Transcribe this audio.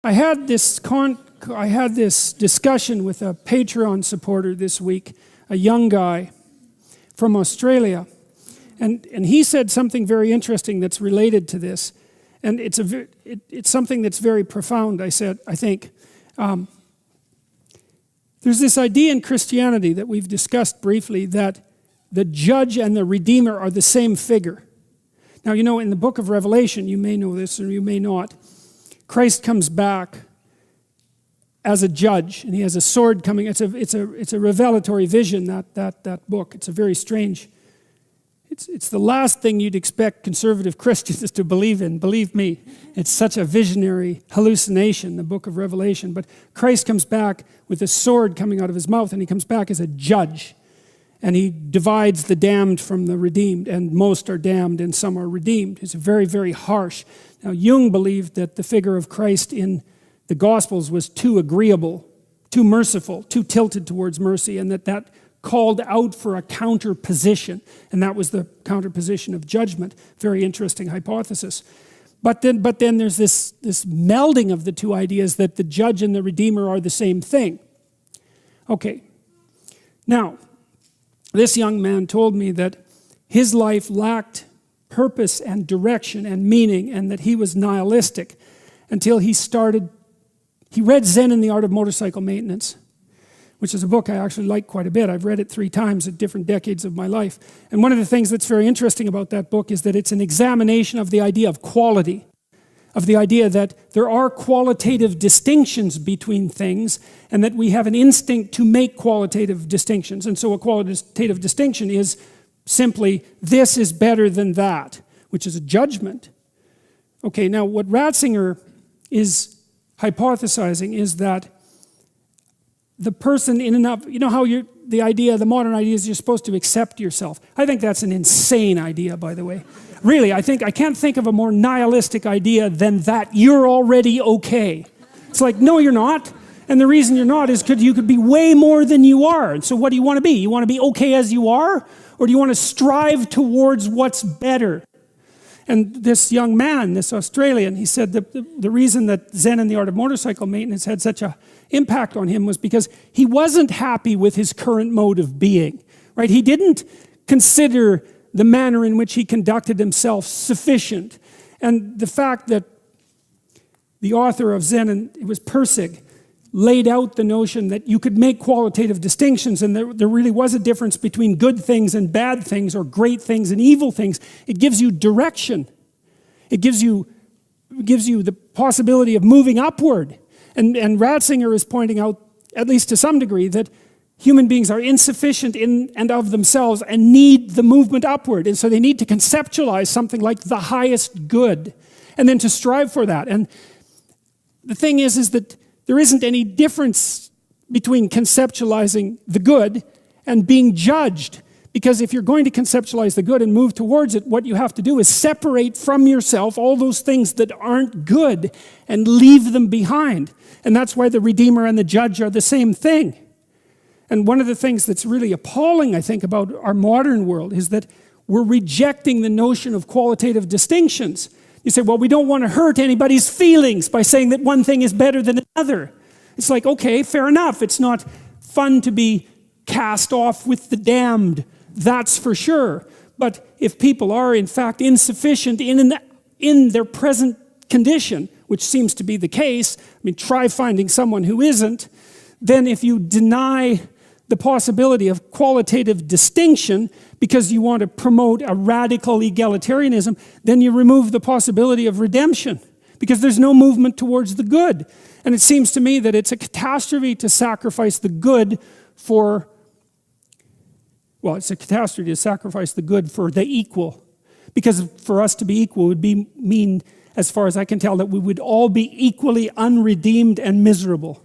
I had this discussion with a Patreon supporter this week, a young guy from Australia, and he said something very interesting that's related to this, and it's something that's very profound. I think there's this idea in Christianity that we've discussed briefly that the judge and the redeemer are the same figure. Now, you know, in the book of Revelation, you may know this or you may not, Christ comes back as a judge, and he has a sword coming. It's a revelatory vision, that book. It's a very strange. It's the last thing you'd expect conservative Christians to believe in. Believe me, it's such a visionary hallucination, the book of Revelation. But Christ comes back with a sword coming out of his mouth, and he comes back as a judge. And he divides the damned from the redeemed, and most are damned and some are redeemed. It's very, very harsh. Now, Jung believed that the figure of Christ in the Gospels was too agreeable, too merciful, too tilted towards mercy, and that called out for a counter position, and that was the counter position of judgment. Very interesting hypothesis. But then there's this melding of the two ideas that the judge and the redeemer are the same thing. Okay, now, this young man told me that his life lacked purpose and direction and meaning, and that he was nihilistic until he read Zen and the Art of Motorcycle Maintenance, which is a book I actually like quite a bit. I've read it 3 times at different decades of my life. And one of the things that's very interesting about that book is that it's an examination of the idea of quality, of the idea that there are qualitative distinctions between things, and that we have an instinct to make qualitative distinctions. And so a qualitative distinction is simply, this is better than that, which is a judgment. Okay, now what Ratzinger is hypothesizing is that the person in and of, you know how the modern idea is you're supposed to accept yourself. I think that's an insane idea, by the way. Really, I can't think of a more nihilistic idea than that you're already okay. It's like, no, you're not. And the reason you're not is because you could be way more than you are. And so what do you want to be? You want to be okay as you are? Or do you want to strive towards what's better? And this young man, this Australian, he said that the reason that Zen and the Art of Motorcycle Maintenance had such an impact on him was because he wasn't happy with his current mode of being, right? He didn't consider the manner in which he conducted himself sufficient. And the fact that the author of Zen, and it was Persig, laid out the notion that you could make qualitative distinctions, and there really was a difference between good things and bad things, or great things and evil things. It gives you direction. It gives you the possibility of moving upward. And Ratzinger is pointing out, at least to some degree, that human beings are insufficient in and of themselves and need the movement upward. And so they need to conceptualize something like the highest good, and then to strive for that. And the thing is that there isn't any difference between conceptualizing the good and being judged. Because if you're going to conceptualize the good and move towards it, what you have to do is separate from yourself all those things that aren't good and leave them behind. And that's why the Redeemer and the Judge are the same thing. And one of the things that's really appalling, I think, about our modern world is that we're rejecting the notion of qualitative distinctions. You say, well, we don't want to hurt anybody's feelings by saying that one thing is better than another. It's like, okay, fair enough. It's not fun to be cast off with the damned, that's for sure. But if people are, in fact, insufficient in their present condition, which seems to be the case, I mean, try finding someone who isn't, then if you deny the possibility of qualitative distinction because you want to promote a radical egalitarianism, then you remove the possibility of redemption because there's no movement towards the good. And it seems to me that it's a catastrophe to sacrifice the good for, well, it's a catastrophe to sacrifice the good for the equal. Because for us to be equal would mean, as far as I can tell, that we would all be equally unredeemed and miserable.